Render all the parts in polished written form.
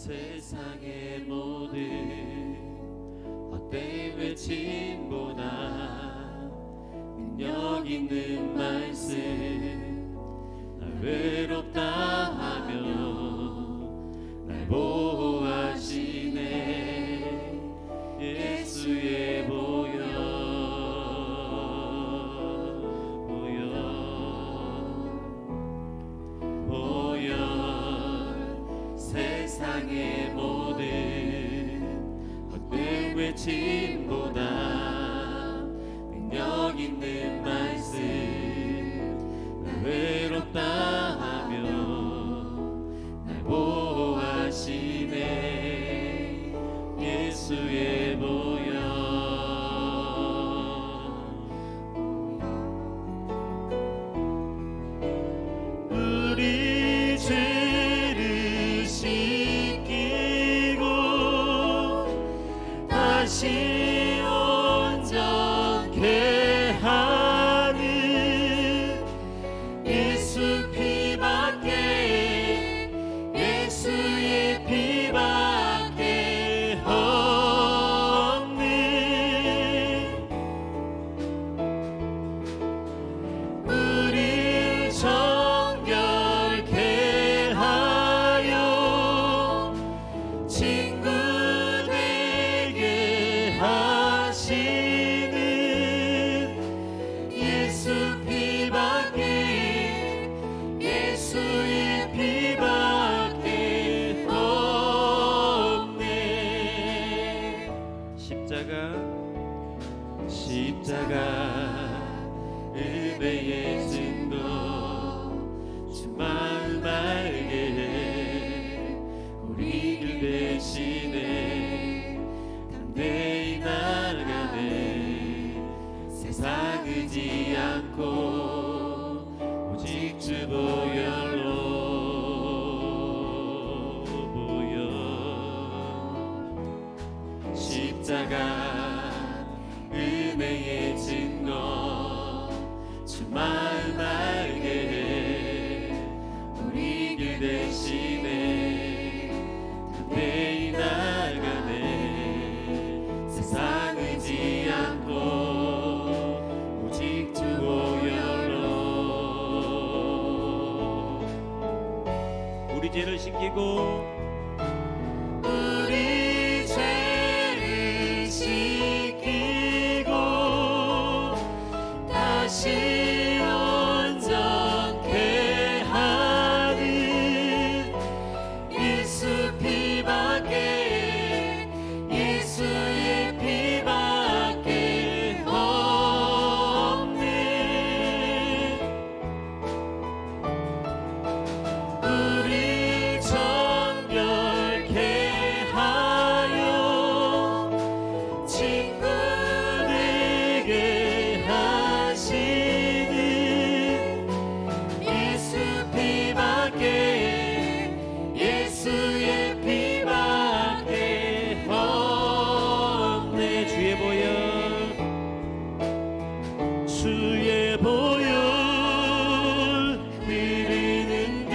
세상의 모든 헛된 외침보다 능력 있는 말씀, 날 외롭다 하며 날 보호하시네. 예수의 보혈, 세상의 모든 헛된 외침보다 능력 있는 말씀, 날 외롭다 하며 날 보호하시네. 예수의 보혈, 우리 죄를 씻기고 다시 온전케 하는 예수 피밖에, 예수의 피밖에 없네. 우리 정결케 하여 친구 되게 하시는 예수 피밖에, 예수의 피밖에 없네. 십자가 은혜의 증거, 주 마음 알게 우리 길 대신에 담대히 나아가네. 세상 의지 않고 오직 주 보혈로 십자가 은혜의 증거, 주 마음 알게 우리 길 대신에 담대히 나아가네. 세상 의지 않고 오직 주 보혈로 우리 죄를 씻기고, 우리 죄를 씻기고 다시 온전케 하는 예수 피밖에, 예수의 피밖에 없네. 우리 정결케 하여 친구 되게 하시는 예수 피밖에, 예수의 피밖에 없네. 주의 보혈, 주의 보혈 흐르는데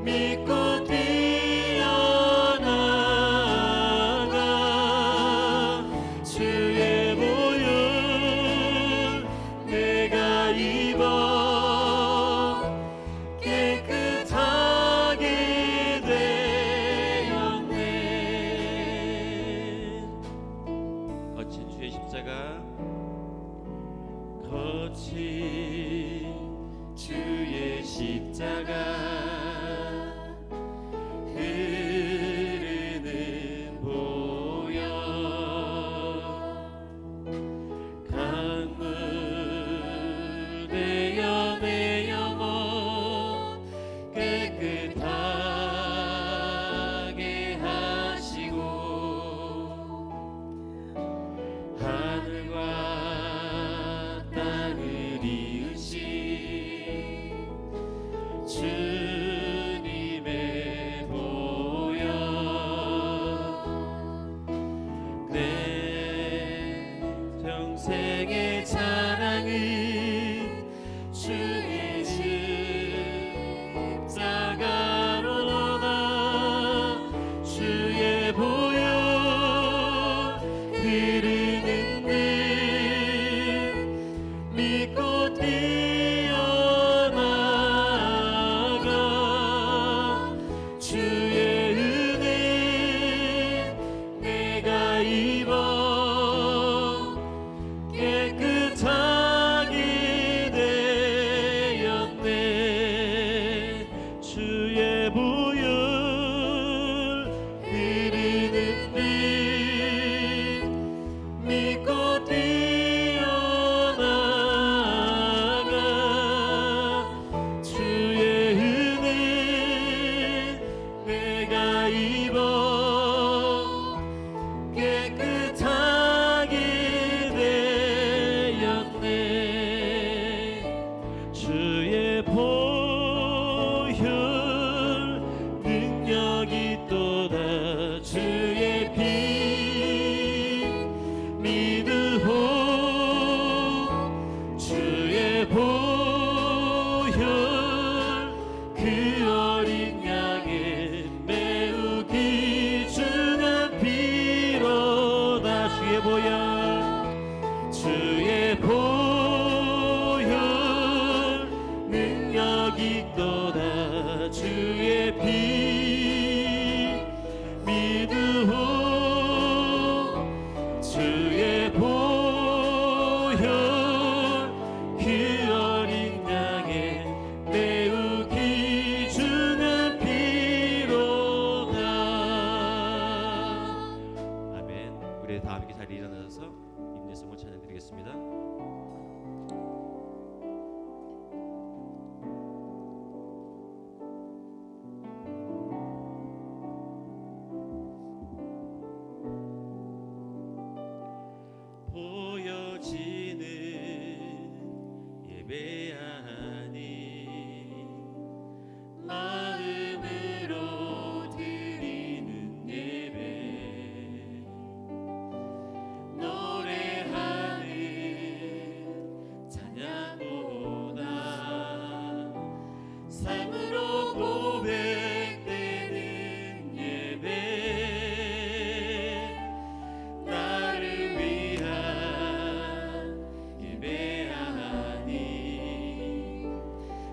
믿고 뛰어나가. 주의 보혈 내가 입어 깨끗하게 되었네. 거친 주의 십자가, 거친 주의 십자가 흐르는 보혈, 강물 되어 내 영혼 깨끗하게 하시고 하늘과 땅을 이으신 주 있도다 주의 피 믿으오 주의 보혈 그 어린 양의 매우 귀중한 피로다. 아멘. 우리 다 함께 자리에 일어나서 임재성을 찬양드리겠습니다. 보여지는 예배하니 마음으로 드리는 예배 노래하는 찬양보다 삶으로 고백되는 예배 나를 위한 예배하니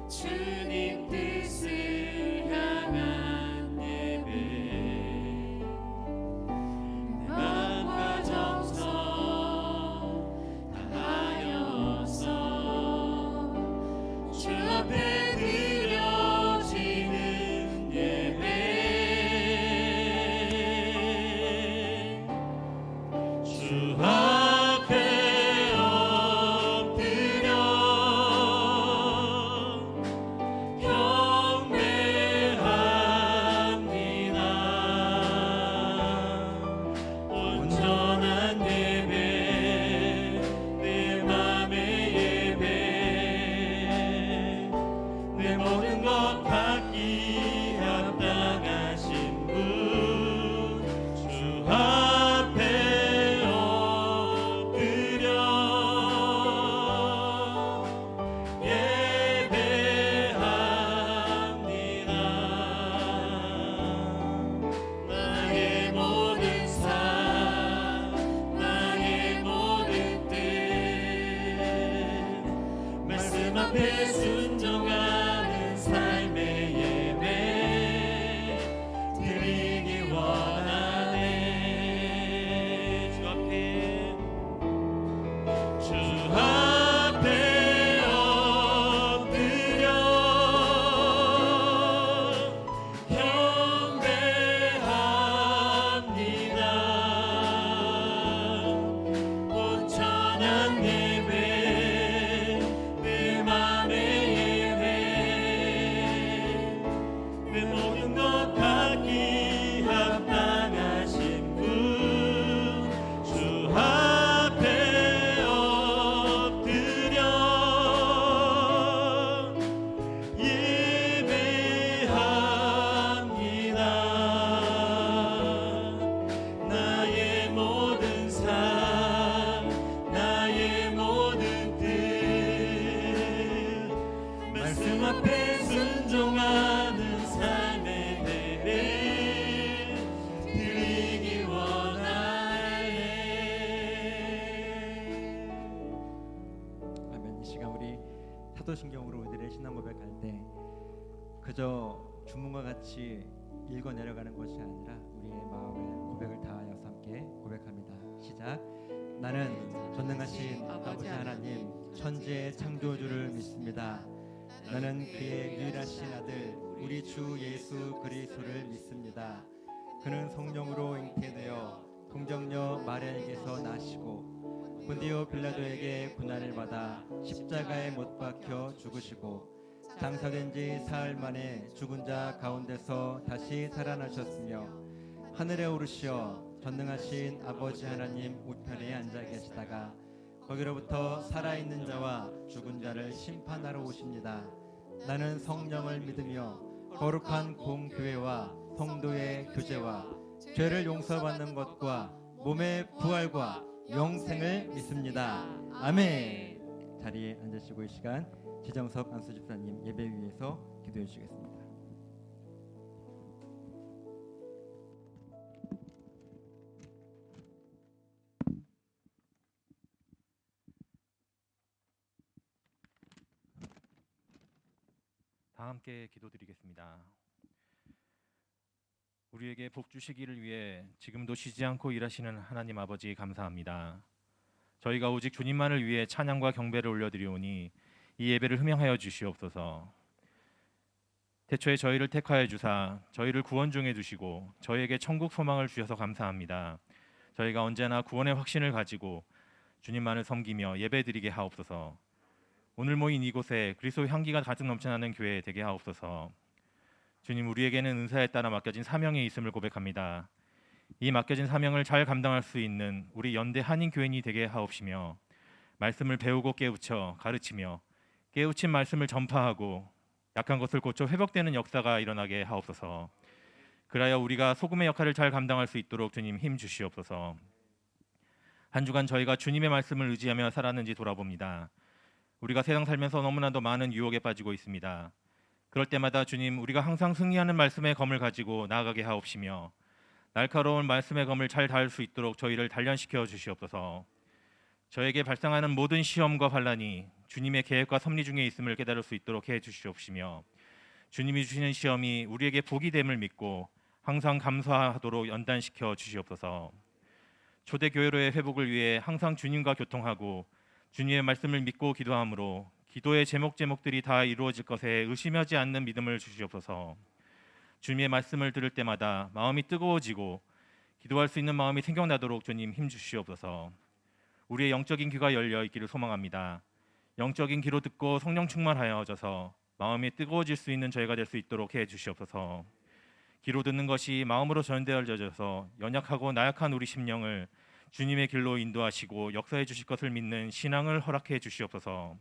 주님 뜻을 향한 예배 내 마음과 정성 다하여서 주 앞에 드려지는 예배 주 앞에 엎드려 경배합니다. 온전한 예배 내 맘의 예배 내 모든 것 받기 합당하신 분 주 앞에 엎드려 예배합니다. 나의 모든 삶 나의 모든 뜻 말씀 앞에 순종하는 삶의 예배 드리기 원하네. 주 앞에 엎드려 경배합니다. 온전한 예배 내 맘의 예배 내 모든 것 받기 합당하신 분 주 앞에 엎드려 예배합니다. 나의 모든 삶 나의 모든 뜻 말씀 앞에 순종하는 삶의 예배 드리기 원하네. 아멘. 이 시간 우리 사도신경으로 우리들의 신앙 고백할 때 그저 주문과 같이 읽어 내려가는 것이 아니라 우리의 마음의 고백을 다하여서 함께 고백합니다. 시작. 나는 전능하신 아버지 하나님 천지의 창조주를 믿습니다. 나는 그의 유일하신 아들 우리 주 예수 그리스도를 믿습니다. 그는 성령으로 잉태되어 동정녀 마리아에게서 나시고 본디오 빌라도에게 고난을 받아 십자가에 못 박혀 죽으시고 장사된 지 사흘 만에 죽은 자 가운데서 다시 살아나셨으며 하늘에 오르시어 전능하신 아버지 하나님 우편에 앉아 계시다가 거기로부터 살아있는 자와 죽은 자를 심판하러 오십니다. 나는 성령을 믿으며 거룩한 공교회와 성도의 교제와 죄를 용서받는 것과 몸의 부활과 영생을 믿습니다. 아멘. 자리에 앉으시고 이 시간 지정석 안수 집사님 예배 위에서 기도해 주시겠습니다. 다 함께 기도드리겠습니다. 우리에게 복 주시기를 위해 지금도 쉬지 않고 일하시는 하나님 아버지 감사합니다. 저희가 오직 주님만을 위해 찬양과 경배를 올려드리오니 이 예배를 흠양하여 주시옵소서. 태초에 저희를 택하여 주사 저희를 구원 중에 두시고 저희에게 천국 소망을 주셔서 감사합니다. 저희가 언제나 구원의 확신을 가지고 주님만을 섬기며 예배드리게 하옵소서. 오늘 모인 이곳에 그리스도의 향기가 가득 넘쳐나는 교회 되게 하옵소서. 주님, 우리에게는 은사에 따라 맡겨진 사명이 있음을 고백합니다. 이 맡겨진 사명을 잘 감당할 수 있는 우리 연대 한인 교인이 되게 하옵시며 말씀을 배우고 깨우쳐 가르치며 깨우친 말씀을 전파하고 약한 것을 고쳐 회복되는 역사가 일어나게 하옵소서. 그라여 우리가 소금의 역할을 잘 감당할 수 있도록 주님 힘 주시옵소서. 한 주간 저희가 주님의 말씀을 의지하며 살았는지 돌아봅니다. 우리가 세상 살면서 너무나도 많은 유혹에 빠지고 있습니다. 그럴 때마다 주님, 우리가 항상 승리하는 말씀의 검을 가지고 나아가게 하옵시며 날카로운 말씀의 검을 잘 다룰 수 있도록 저희를 단련시켜 주시옵소서. 저에게 발생하는 모든 시험과 환난이 주님의 계획과 섭리 중에 있음을 깨달을 수 있도록 해 주시옵시며 주님이 주시는 시험이 우리에게 복이 됨을 믿고 항상 감사하도록 연단시켜 주시옵소서. 초대교회로의 회복을 위해 항상 주님과 교통하고 주님의 말씀을 믿고 기도함으로 기도의 제목들이 다 이루어질 것에 의심하지 않는 믿음을 주시옵소서. 주님의 말씀을 들을 때마다 마음이 뜨거워지고 기도할 수 있는 마음이 생겨나도록 주님 힘 주시옵소서. 우리의 영적인 귀가 열려 있기를 소망합니다. 영적인 귀로 듣고 성령 충만하여져서 마음이 뜨거워질 수 있는 저희가 될 수 있도록 해 주시옵소서. 귀로 듣는 것이 마음으로 전달되어져서 연약하고 나약한 우리 심령을 주님의 길로 인도하시고 역사해 주실 것을 믿는 신앙을 허락해 주시옵소서.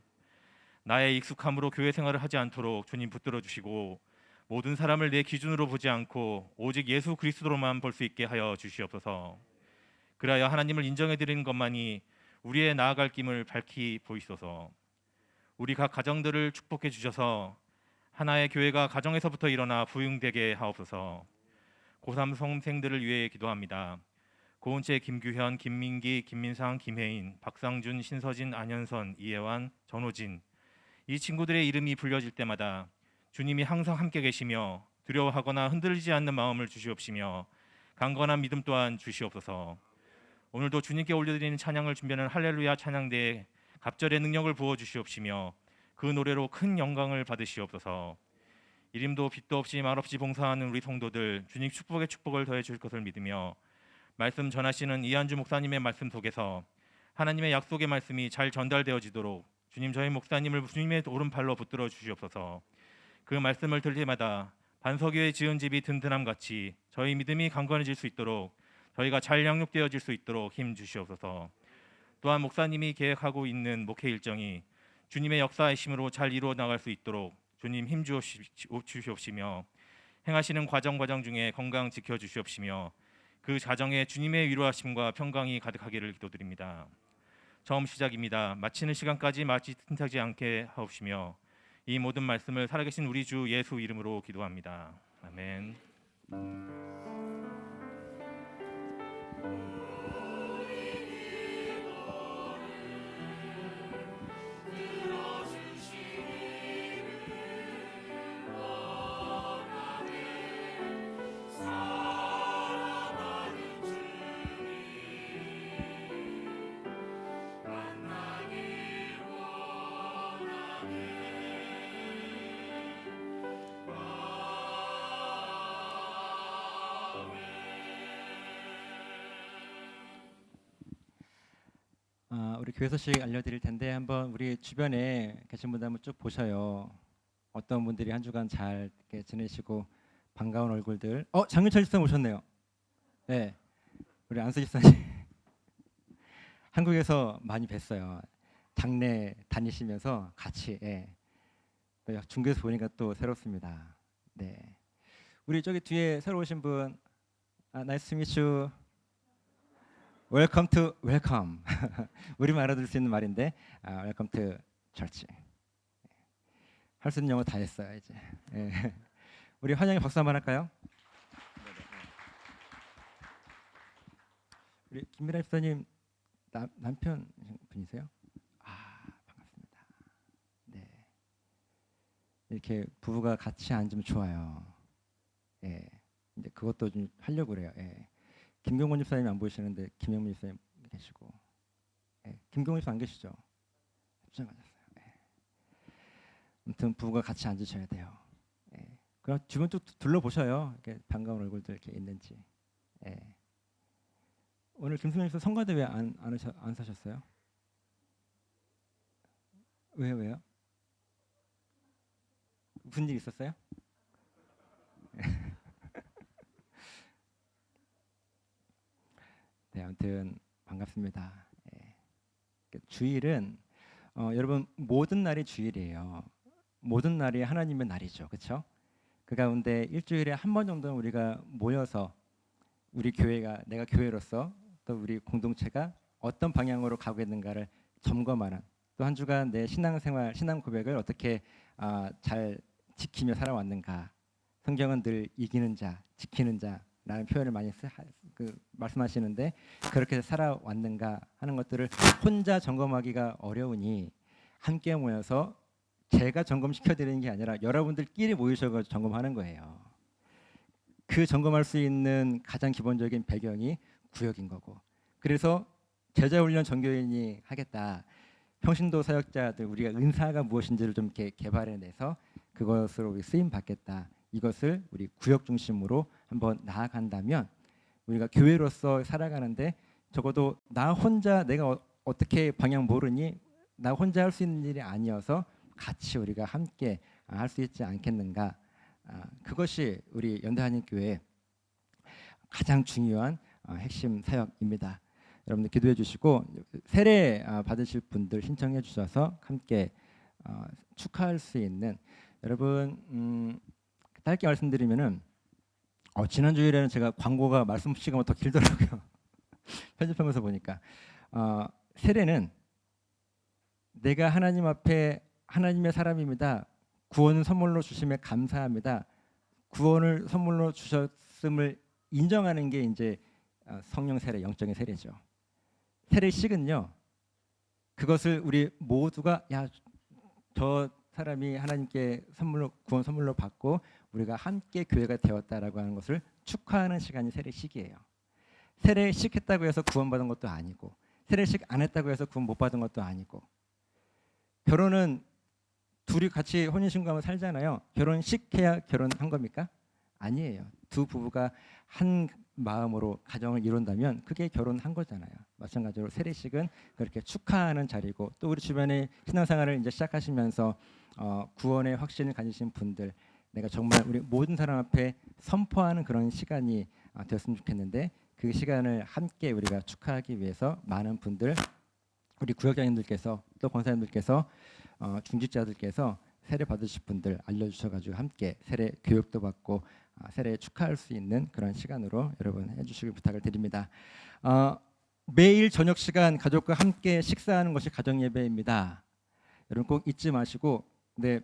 나의 익숙함으로 교회 생활을 하지 않도록 주님 붙들어 주시고 모든 사람을 내 기준으로 보지 않고 오직 예수 그리스도로만 볼 수 있게 하여 주시옵소서. 그래야 하나님을 인정해 드리는 것만이 우리의 나아갈 길을 밝히 보이소서. 우리 각 가정들을 축복해 주셔서 하나의 교회가 가정에서부터 일어나 부흥되게 하옵소서. 고3 수험생들을 위해 기도합니다. 고은채, 김규현, 김민기, 김민상, 김혜인, 박상준, 신서진, 안현선, 이혜완, 전호진, 이 친구들의 이름이 불려질 때마다 주님이 항상 함께 계시며 두려워하거나 흔들리지 않는 마음을 주시옵시며 강건한 믿음 또한 주시옵소서. 오늘도 주님께 올려드리는 찬양을 준비하는 할렐루야 찬양대에 갑절의 능력을 부어 주시옵시며 그 노래로 큰 영광을 받으시옵소서. 이름도 빛도 없이 말없이 봉사하는 우리 성도들 주님 축복에 축복을 더해 주실 것을 믿으며 말씀 전하시는 이한주 목사님의 말씀 속에서 하나님의 약속의 말씀이 잘 전달되어지도록 주님, 저희 목사님을 주님의 오른팔로 붙들어 주시옵소서. 그 말씀을 들을 때마다 반석 위에 지은 집이 든든함 같이 저희 믿음이 강건해질 수 있도록 저희가 잘 양육되어질 수 있도록 힘 주시옵소서. 또한 목사님이 계획하고 있는 목회 일정이 주님의 역사이심으로 잘 이루어 나갈 수 있도록 주님 힘 주시옵시며 행하시는 과정 중에 건강 지켜 주시옵시며 그 자정에 주님의 위로하심과 평강이 가득하기를 기도드립니다. 처음 시작입니다. 마치는 시간까지 마치 틈타지 않게 하옵시며 이 모든 말씀을 살아계신 우리 주 예수 이름으로 기도합니다. 아멘. 우리 교회 소식 알려드릴 텐데 한번 우리 주변에 계신 분들 한번 쭉 보셔요. 어떤 분들이 한 주간 잘 이렇게 지내시고 반가운 얼굴들. 장윤철 집사님 오셨네요. 네, 우리 안수 집사님 한국에서 많이 뵀어요. 장례 다니시면서 같이. 또 중국에서 보니까 또 새롭습니다. 네, 우리 저기 뒤에 새로 오신 분, 나이스 투 미츠 유. 웰컴 투 웰컴. 우리만 알아들을 수 있는 말인데 웰컴 투 처치. 할 수 있는 영어 다 했어요 이제. 우리 환영의 박수 한번 할까요? 우리 김미라 집사님 남편 분이세요? 반갑습니다. 네. 이렇게 부부가 같이 앉으면 좋아요. 예. 이제 그것도 좀 하려고 그래요. 예. 김경곤 집사님이 안 보이시는데 김영민 집사님 계시고, 예. 김경곤 집사 안 계시죠? 입장하셨어요. 예. 아무튼 부부가 같이 앉으셔야 돼요. 예. 그럼 주변 쭉 둘러보셔요. 이렇게 반가운 얼굴들 이렇게 있는지. 예. 오늘 김수명 집사 성가대 왜 안 사셨어요? 왜요? 무슨 일 있었어요? 네, 아무튼 반갑습니다. 예. 주일은 여러분 모든 날이 주일이에요. 모든 날이 하나님의 날이죠, 그렇죠? 그 가운데 일주일에 한 번 정도는 우리가 모여서 우리 교회가 내가 교회로서 또 우리 공동체가 어떤 방향으로 가고 있는가를 점검하는, 또 한 주간 내 신앙생활, 신앙 고백을 어떻게 잘 지키며 살아왔는가. 성경은 늘 이기는 자, 지키는 자라는 표현을 많이 말씀하시는데 그렇게 살아왔는가 하는 것들을 혼자 점검하기가 어려우니 함께 모여서 제가 점검시켜드리는 게 아니라 여러분들끼리 모이셔서 점검하는 거예요. 그 점검할 수 있는 가장 기본적인 배경이 구역인 거고, 그래서 제자훈련 전교인이 하겠다. 평신도 사역자들 우리가 은사가 무엇인지를 좀 이렇게 개발해내서 그것으로 쓰임 받겠다. 이것을 우리 구역 중심으로 한번 나아간다면 우리가 교회로서 살아가는데 적어도 나 혼자 내가 어떻게 방향 모르니 나 혼자 할 수 있는 일이 아니어서 같이 우리가 함께 할 수 있지 않겠는가. 그것이 우리 연대한인교회의 가장 중요한 핵심 사역입니다. 여러분들 기도해 주시고 세례 받으실 분들 신청해 주셔서 함께 축하할 수 있는, 여러분 짧게 말씀드리면은 지난 주일에는 제가 광고가 말씀 시간보다 더 길더라고요. 편집하면서 보니까 세례는 내가 하나님 앞에 하나님의 사람입니다. 구원은 선물로 주심에 감사합니다. 구원을 선물로 주셨음을 인정하는 게 이제 성령 세례, 영적인 세례죠. 세례식은요, 그것을 우리 모두가 저 사람이 하나님께 선물로 구원 선물로 받고 우리가 함께 교회가 되었다라고 하는 것을 축하하는 시간이 세례식이에요. 세례식 했다고 해서 구원받은 것도 아니고 세례식 안 했다고 해서 구원 못 받은 것도 아니고, 결혼은 둘이 같이 혼인신고하면 살잖아요. 결혼식해야 결혼한 겁니까? 아니에요. 두 부부가 한 마음으로 가정을 이룬다면 그게 결혼한 거잖아요. 마찬가지로 세례식은 그렇게 축하하는 자리고, 또 우리 주변에 신앙생활을 이제 시작하시면서 구원의 확신을 가지신 분들, 내가 정말 우리 모든 사람 앞에 선포하는 그런 시간이 되었으면 좋겠는데, 그 시간을 함께 우리가 축하하기 위해서 많은 분들, 우리 구역장님들께서 또 권사님들께서 중직자들께서 세례 받으실 분들 알려주셔가지고 함께 세례 교육도 받고 세례 축하할 수 있는 그런 시간으로 여러분 해주시길 부탁을 드립니다. 매일 저녁 시간 가족과 함께 식사하는 것이 가정 예배입니다. 여러분 꼭 잊지 마시고, 근데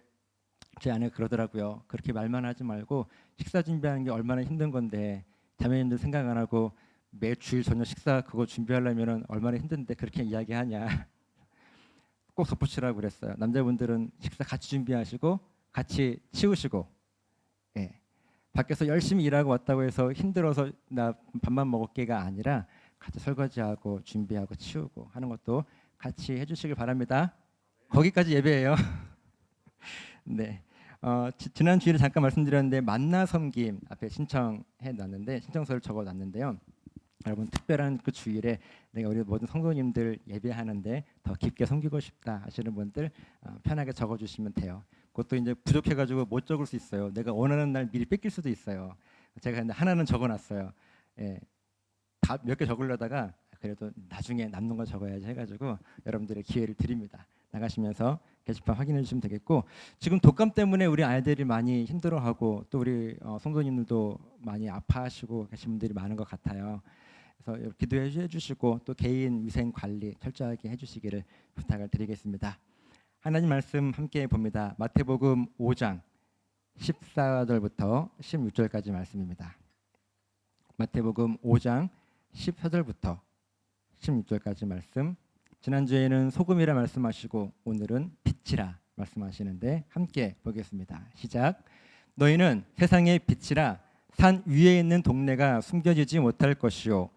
제 아내가 그러더라고요. 그렇게 말만 하지 말고 식사 준비하는 게 얼마나 힘든 건데 자매님들 생각 안 하고 매 주일 저녁 식사 그거 준비하려면 얼마나 힘든데 그렇게 이야기하냐. 꼭 덧붙이라고 그랬어요. 남자분들은 식사 같이 준비하시고 같이 치우시고, 예. 밖에서 열심히 일하고 왔다고 해서 힘들어서 나 밥만 먹을게가 아니라 같이 설거지하고 준비하고 치우고 하는 것도 같이 해주시길 바랍니다. 거기까지 예배예요. 네. 지난 주일에 잠깐 말씀드렸는데 만나 섬김 앞에 신청해 놨는데 신청서를 적어 놨는데요. 여러분 특별한 그 주일에 내가 우리 모든 성도님들 예배하는데 더 깊게 섬기고 싶다 하시는 분들 편하게 적어주시면 돼요. 그것도 이제 부족해가지고 못 적을 수 있어요. 내가 원하는 날 미리 뺏길 수도 있어요. 제가 근데 하나는 적어놨어요. 예, 다 몇 개 적으려다가 그래도 나중에 남는 거 적어야지 해가지고 여러분들의 기회를 드립니다. 나가시면서 게시판 확인해 주시면 되겠고, 지금 독감 때문에 우리 아이들이 많이 힘들어하고 또 우리 성도님들도 많이 아파하시고 계신 분들이 많은 것 같아요. 그래서 기도해 주시고 또 개인 위생 관리 철저하게 해주시기를 부탁을 드리겠습니다. 하나님 말씀 함께 봅니다. 마태복음 5장 14절부터 16절까지 말씀입니다. 마태복음 5장 14절부터 16절까지 말씀. 지난주에는 소금이라 말씀하시고 오늘은 빛이라 말씀하시는데 함께 보겠습니다. 시작. 너희는 세상의 빛이라 산 위에 있는 동네가 숨겨지지 못할 것이요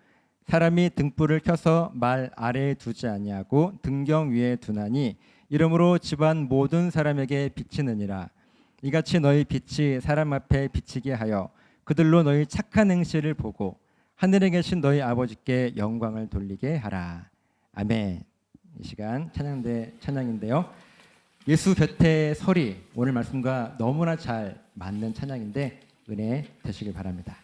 사람이 등불을 켜서 말 아래에 두지 아니하고 등경 위에 두나니 이러므로 집안 모든 사람에게 비치느니라. 이같이 너희 빛이 사람 앞에 비치게 하여 그들로 너희 착한 행실을 보고 하늘에 계신 너희 아버지께 영광을 돌리게 하라. 아멘. 이 시간 찬양인데요. 예수 곁에 서리 오늘 말씀과 너무나 잘 맞는 찬양인데 은혜 되시길 바랍니다.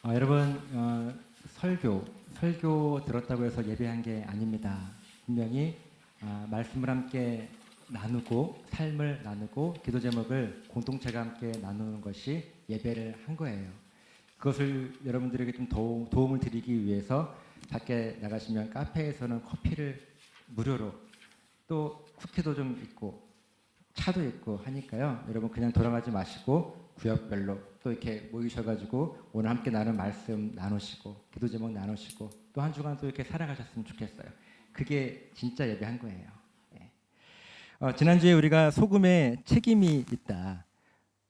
여러분 설교 들었다고 해서 예배한 게 아닙니다. 분명히 말씀을 함께 나누고 삶을 나누고 기도 제목을 공동체가 함께 나누는 것이 예배를 한 거예요. 그것을 여러분들에게 좀 도움을 드리기 위해서 밖에 나가시면 카페에서는 커피를 무료로 또 쿠키도 좀 있고 차도 있고 하니까요. 여러분 그냥 돌아가지 마시고 구역별로 또 이렇게 모이셔가지고 오늘 함께 나눈 말씀 나누시고 기도 제목 나누시고 또 한 주간 또 이렇게 살아가셨으면 좋겠어요. 그게 진짜 예배한 거예요. 지난주에 우리가 소금에 책임이 있다.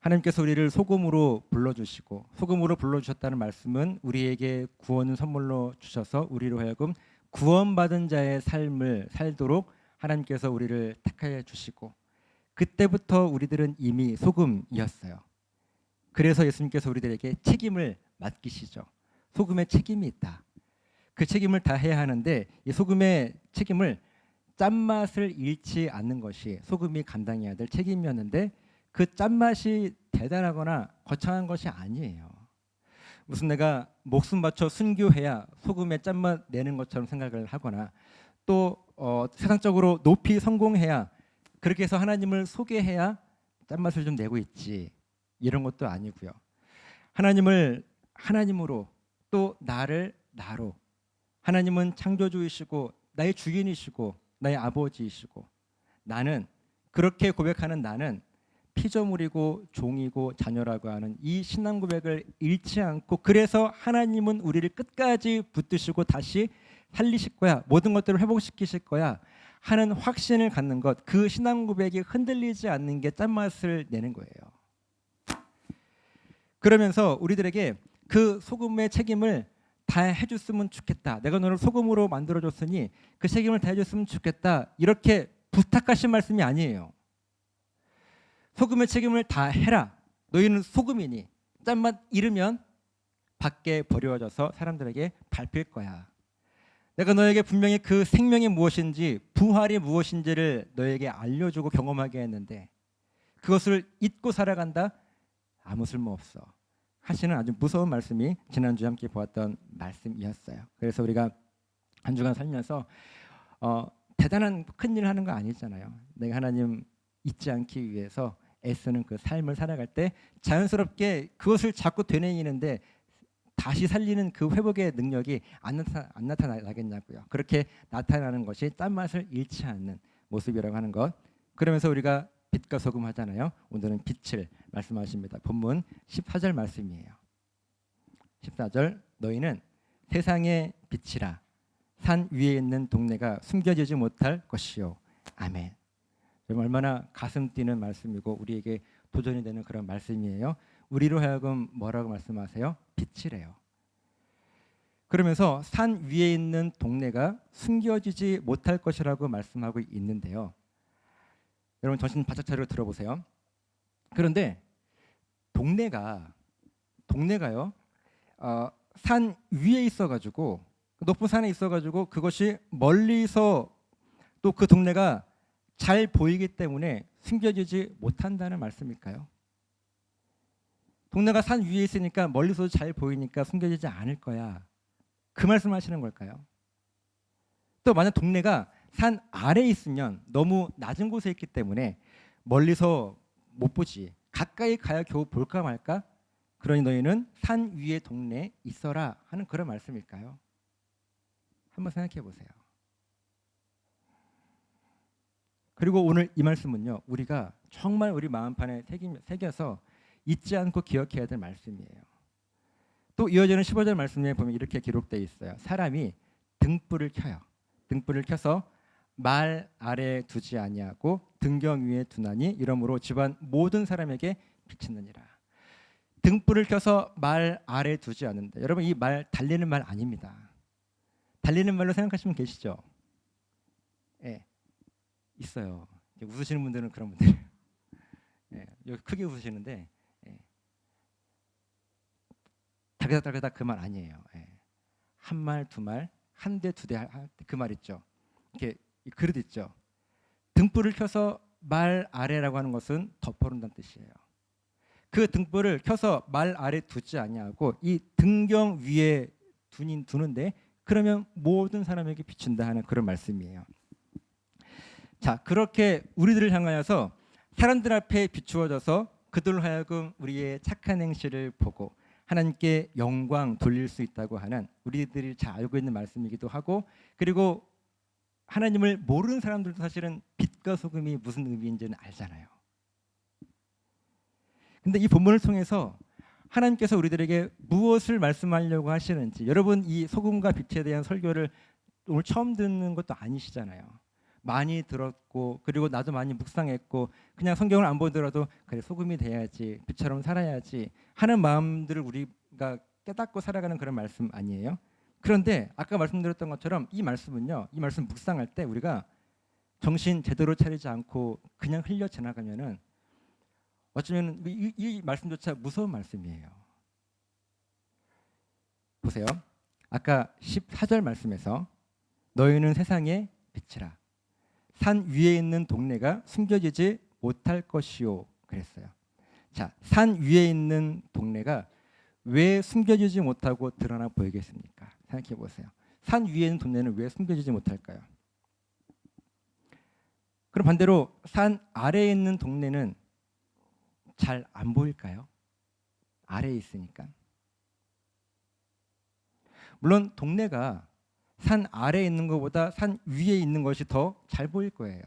하나님께서 우리를 소금으로 불러주시고 소금으로 불러주셨다는 말씀은 우리에게 구원을 선물로 주셔서 우리로 하여금 구원받은 자의 삶을 살도록 하나님께서 우리를 택하여 주시고 그때부터 우리들은 이미 소금이었어요. 그래서 예수님께서 우리들에게 책임을 맡기시죠. 소금의 책임이 있다. 그 책임을 다해야 하는데 이 소금의 책임을 짠맛을 잃지 않는 것이 소금이 감당해야 될 책임이었는데 그 짠맛이 대단하거나 거창한 것이 아니에요. 무슨 내가 목숨 바쳐 순교해야 소금의 짠맛 내는 것처럼 생각을 하거나 또 세상적으로 높이 성공해야 그렇게 해서 하나님을 소개해야 짠맛을 좀 내고 있지 이런 것도 아니고요. 하나님을 하나님으로 또 나를 나로 하나님은 창조주이시고 나의 주인이시고 나의 아버지이시고 나는 그렇게 고백하는 나는 피조물이고 종이고 자녀라고 하는 이 신앙 고백을 잃지 않고 그래서 하나님은 우리를 끝까지 붙드시고 다시 살리실 거야 모든 것들을 회복시키실 거야 하는 확신을 갖는 것 그 신앙 고백이 흔들리지 않는 게 짠맛을 내는 거예요. 그러면서 우리들에게 그 소금의 책임을 다 해줬으면 좋겠다. 내가 너를 소금으로 만들어줬으니 그 책임을 다 해줬으면 좋겠다. 이렇게 부탁하신 말씀이 아니에요. 소금의 책임을 다 해라. 너희는 소금이니 짠맛 잃으면 밖에 버려져서 사람들에게 밟힐 거야. 내가 너에게 분명히 그 생명이 무엇인지 부활이 무엇인지를 너에게 알려주고 경험하게 했는데 그것을 잊고 살아간다? 아무 쓸모없어. 하시는 아주 무서운 말씀이 지난주에 함께 보았던 말씀이었어요. 그래서 우리가 한 주간 살면서 대단한 큰일을 하는 거 아니잖아요. 내가 하나님 잊지 않기 위해서 애쓰는 그 삶을 살아갈 때 자연스럽게 그것을 자꾸 되뇌이는데 다시 살리는 그 회복의 능력이 안 나타나겠냐고요. 그렇게 나타나는 것이 짠맛을 잃지 않는 모습이라고 하는 것. 그러면서 우리가 빛과 소금 하잖아요. 오늘은 빛을 말씀하십니다. 본문 14절 말씀이에요. 14절 너희는 세상의 빛이라 산 위에 있는 동네가 숨겨지지 못할 것이요. 아멘. 여러분 얼마나 가슴 뛰는 말씀이고 우리에게 도전이 되는 그런 말씀이에요. 우리로 하여금 뭐라고 말씀하세요? 빛이래요. 그러면서 산 위에 있는 동네가 숨겨지지 못할 것이라고 말씀하고 있는데요. 여러분 정신 바짝 차리고 들어보세요. 그런데 동네가요 산 위에 있어가지고 높은 산에 있어가지고 그것이 멀리서 또 그 동네가 잘 보이기 때문에 숨겨지지 못한다는 말씀일까요? 동네가 산 위에 있으니까 멀리서도 잘 보이니까 숨겨지지 않을 거야. 그 말씀하시는 걸까요? 또 만약 동네가 산 아래에 있으면 너무 낮은 곳에 있기 때문에 멀리서 못 보지. 가까이 가야 겨우 볼까 말까? 그러니 너희는 산 위에 동네에 있어라 하는 그런 말씀일까요? 한번 생각해 보세요. 그리고 오늘 이 말씀은요. 우리가 정말 우리 마음판에 새겨서 잊지 않고 기억해야 될 말씀이에요. 또 이어지는 15절 말씀에 보면 이렇게 기록되어 있어요. 사람이 등불을 켜요. 등불을 켜서 말 아래에 두지 아니하고 등경 위에 두나니 이러므로 집안 모든 사람에게 비치느니라. 등불을 켜서 말 아래에 두지 않는다. 여러분 이 말 달리는 말 아닙니다. 달리는 말로 생각하시면 계시죠? 예, 있어요. 웃으시는 분들은 그런 분들. 예, 여기 크게 웃으시는데 예. 다그닥다그닥 그 말 아니에요. 예. 한 말, 두 말, 한 대, 두 대 그 말 있죠. 이렇게 그릇 있죠. 등불을 켜서 말 아래라고 하는 것은 덮어놓는다는 뜻이에요. 그 등불을 켜서 말 아래 두지 아니하고 이 등경 위에 두는데 그러면 모든 사람에게 비춘다 하는 그런 말씀이에요. 자, 그렇게 우리들을 향하여서 사람들 앞에 비추어져서 그들로 하여금 우리의 착한 행실을 보고 하나님께 영광 돌릴 수 있다고 하는 우리들이 잘 알고 있는 말씀이기도 하고 그리고 하나님을 모르는 사람들도 사실은 빛과 소금이 무슨 의미인지는 알잖아요. 근데 이 본문을 통해서 하나님께서 우리들에게 무엇을 말씀하려고 하시는지 여러분 이 소금과 빛에 대한 설교를 오늘 처음 듣는 것도 아니시잖아요. 많이 들었고 그리고 나도 많이 묵상했고 그냥 성경을 안 보더라도 그래 소금이 돼야지 빛처럼 살아야지 하는 마음들을 우리가 깨닫고 살아가는 그런 말씀 아니에요? 그런데 아까 말씀드렸던 것처럼 이 말씀은요. 이 말씀 묵상할 때 우리가 정신 제대로 차리지 않고 그냥 흘려 지나가면은 어쩌면 이 말씀조차 무서운 말씀이에요. 보세요. 아까 14절 말씀에서 너희는 세상의 빛이라. 산 위에 있는 동네가 숨겨지지 못할 것이요 그랬어요. 자, 산 위에 있는 동네가 왜 숨겨지지 못하고 드러나 보이겠습니까? 생각해 보세요. 산 위에 있는 동네는 왜 숨겨지지 못할까요? 그럼 반대로 산 아래에 있는 동네는 잘 안 보일까요? 아래에 있으니까. 물론 동네가 산 아래에 있는 것보다 산 위에 있는 것이 더 잘 보일 거예요.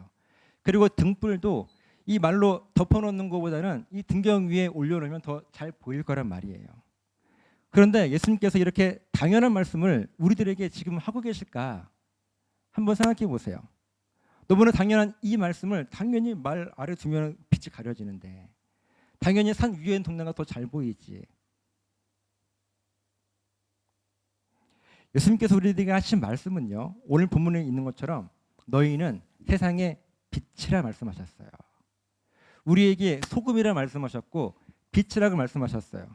그리고 등불도 이 말로 덮어놓는 것보다는 이 등경 위에 올려놓으면 더 잘 보일 거란 말이에요. 그런데 예수님께서 이렇게 당연한 말씀을 우리들에게 지금 하고 계실까? 한번 생각해 보세요. 너무나 당연한 이 말씀을 당연히 말 아래 두면 빛이 가려지는데 당연히 산 위에 있는 동네가 더 잘 보이지. 예수님께서 우리들에게 하신 말씀은요, 오늘 본문에 있는 것처럼 너희는 세상의 빛이라 말씀하셨어요. 우리에게 소금이라 말씀하셨고 빛이라고 말씀하셨어요.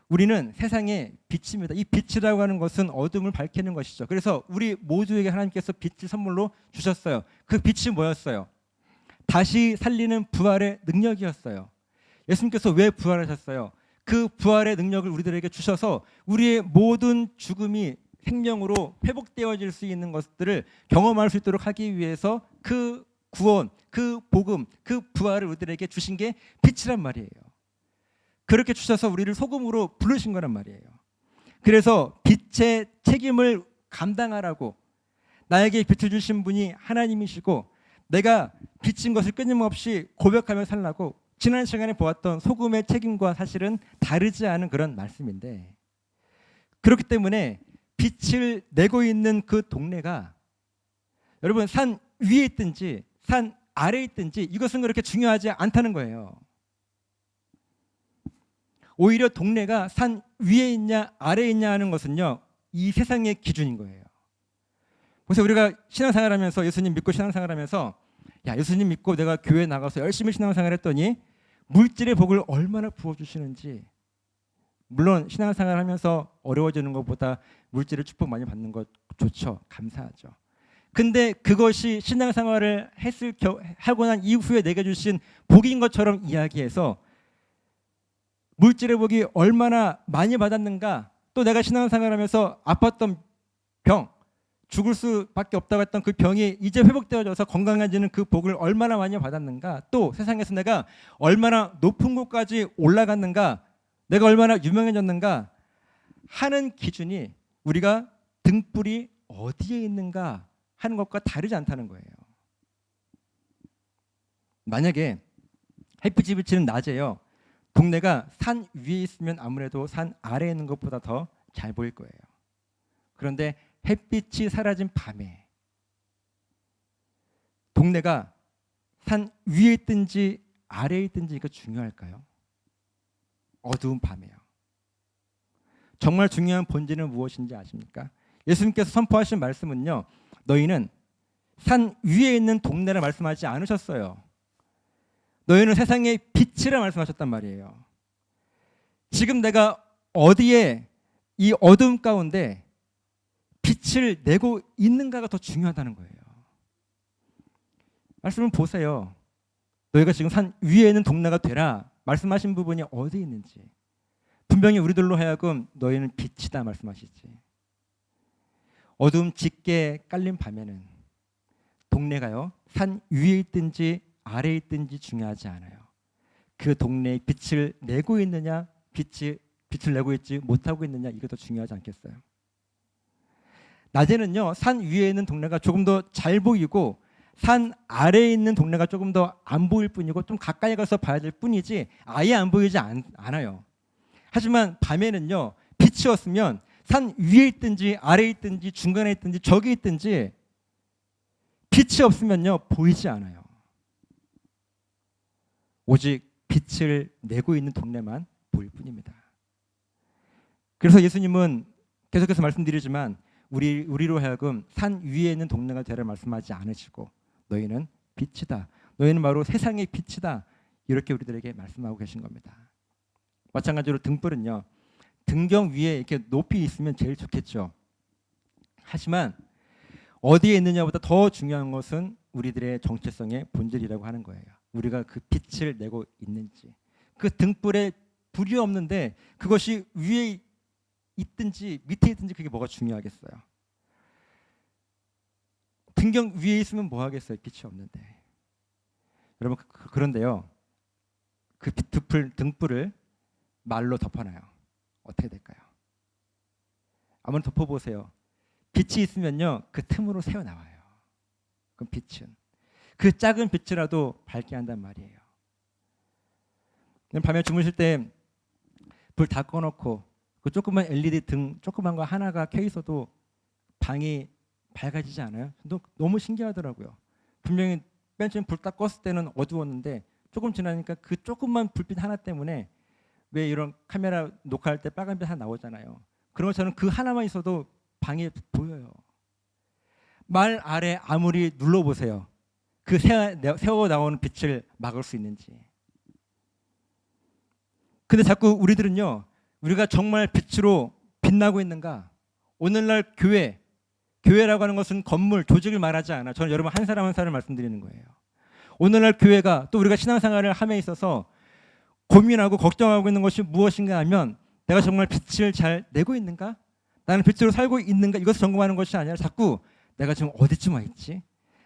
우리는 세상의 빛입니다. 이 빛이라고 하는 것은 어둠을 밝히는 것이죠. 그래서 우리 모두에게 하나님께서 빛을 선물로 주셨어요. 그 빛이 뭐였어요? 다시 살리는 부활의 능력이었어요. 예수님께서 왜 부활하셨어요? 그 부활의 능력을 우리들에게 주셔서 우리의 모든 죽음이 생명으로 회복되어질 수 있는 것들을 경험할 수 있도록 하기 위해서 그 구원, 그 복음, 그 부활을 우리들에게 주신 게 빛이란 말이에요. 그렇게 주셔서 우리를 소금으로 부르신 거란 말이에요. 그래서 빛의 책임을 감당하라고 나에게 빛을 주신 분이 하나님이시고 내가 비친 것을 끊임없이 고백하며 살라고 지난 시간에 보았던 소금의 책임과 사실은 다르지 않은 그런 말씀인데 그렇기 때문에 빛을 내고 있는 그 동네가 여러분 산 위에 있든지 산 아래에 있든지 이것은 그렇게 중요하지 않다는 거예요. 오히려 동네가 산 위에 있냐 아래에 있냐 하는 것은요 이 세상의 기준인 거예요. 그래서 우리가 신앙생활하면서 예수님 믿고 신앙생활하면서 야 예수님 믿고 내가 교회 나가서 열심히 신앙생활했더니 물질의 복을 얼마나 부어주시는지 물론 신앙생활하면서 어려워지는 것보다 물질의 축복 많이 받는 것 좋죠. 감사하죠. 근데 그것이 신앙생활을 하고 난 이후에 내게 주신 복인 것처럼 이야기해서 물질의 복이 얼마나 많이 받았는가 또 내가 신앙생활하면서 아팠던 병 죽을 수밖에 없다고 했던 그 병이 이제 회복되어져서 건강해지는 그 복을 얼마나 많이 받았는가 또 세상에서 내가 얼마나 높은 곳까지 올라갔는가 내가 얼마나 유명해졌는가 하는 기준이 우리가 등불이 어디에 있는가 하는 것과 다르지 않다는 거예요. 만약에 햇빛이 비치는 낮에요. 동네가 산 위에 있으면 아무래도 산 아래에 있는 것보다 더 잘 보일 거예요. 그런데 햇빛이 사라진 밤에 동네가 산 위에 있든지 아래에 있든지 이거 중요할까요? 어두운 밤에요. 정말 중요한 본질은 무엇인지 아십니까? 예수님께서 선포하신 말씀은요. 너희는 산 위에 있는 동네라 말씀하지 않으셨어요. 너희는 세상의 빛이라 말씀하셨단 말이에요. 지금 내가 어디에 이 어둠 가운데 빛을 내고 있는가가 더 중요하다는 거예요. 말씀을 보세요. 너희가 지금 산 위에 있는 동네가 되라 말씀하신 부분이 어디에 있는지 분명히 우리들로 하여금 너희는 빛이다 말씀하시지. 어둠 짙게 깔린 밤에는 동네가요 산 위에 있든지 아래에 있든지 중요하지 않아요. 그 동네에 빛을 내고 있느냐 빛을 내고 있지 못하고 있느냐 이게 더 중요하지 않겠어요? 낮에는요 산 위에 있는 동네가 조금 더 잘 보이고 산 아래에 있는 동네가 조금 더 안 보일 뿐이고 좀 가까이 가서 봐야 될 뿐이지 아예 안 보이지 않아요. 하지만 밤에는요 빛이 없으면 산 위에 있든지 아래에 있든지 중간에 있든지 저기 있든지 빛이 없으면요 보이지 않아요. 오직 빛을 내고 있는 동네만 보일 뿐입니다. 그래서 예수님은 계속해서 말씀드리지만 우리로 하여금 산 위에 있는 동네가 되라 말씀하지 않으시고 너희는 빛이다. 너희는 바로 세상의 빛이다. 이렇게 우리들에게 말씀하고 계신 겁니다. 마찬가지로 등불은요. 등경 위에 이렇게 높이 있으면 제일 좋겠죠. 하지만 어디에 있느냐보다 더 중요한 것은 우리들의 정체성의 본질이라고 하는 거예요. 우리가 그 빛을 내고 있는지. 그 등불에 불이 없는데 그것이 위에 있든지 밑에 있든지 그게 뭐가 중요하겠어요. 등경 위에 있으면 뭐 하겠어요. 빛이 없는데. 여러분 그런데요. 그 등불을 말로 덮어놔요. 어떻게 될까요? 한번 덮어보세요. 빛이 있으면요. 그 틈으로 새어나와요. 그럼 빛은. 그 작은 빛이라도 밝게 한단 말이에요. 밤에 주무실 때 불 다 꺼놓고 그 조그만 LED 등 조그만 거 하나가 켜 있어도 방이 밝아지지 않아요? 너무 신기하더라고요. 분명히 맨 처음 불 딱 껐을 때는 어두웠는데 조금 지나니까 그 조그만 불빛 하나 때문에 왜 이런 카메라 녹화할 때 빨간빛 하나 나오잖아요. 그런 것처럼 그 하나만 있어도 방에 보여요. 말 아래 아무리 눌러보세요. 그 새어 나오는 빛을 막을 수 있는지. 근데 자꾸 우리들은요. 우리가 정말 빛으로 빛나고 있는가? 오늘날 교회라고 하는 것은 건물, 조직을 말하지 않아. 저는 여러분 한 사람 한 사람 말씀드리는 거예요. 오늘날 교회가 또 우리가 신앙생활을 함에 있어서 고민하고 걱정하고 있는 것이 무엇인가 하면 내가 정말 빛을 잘 내고 있는가? 나는 빛으로 살고 있는가? 이것을 점검하는 것이 아니라 자꾸 내가 지금 어디쯤 와 있지?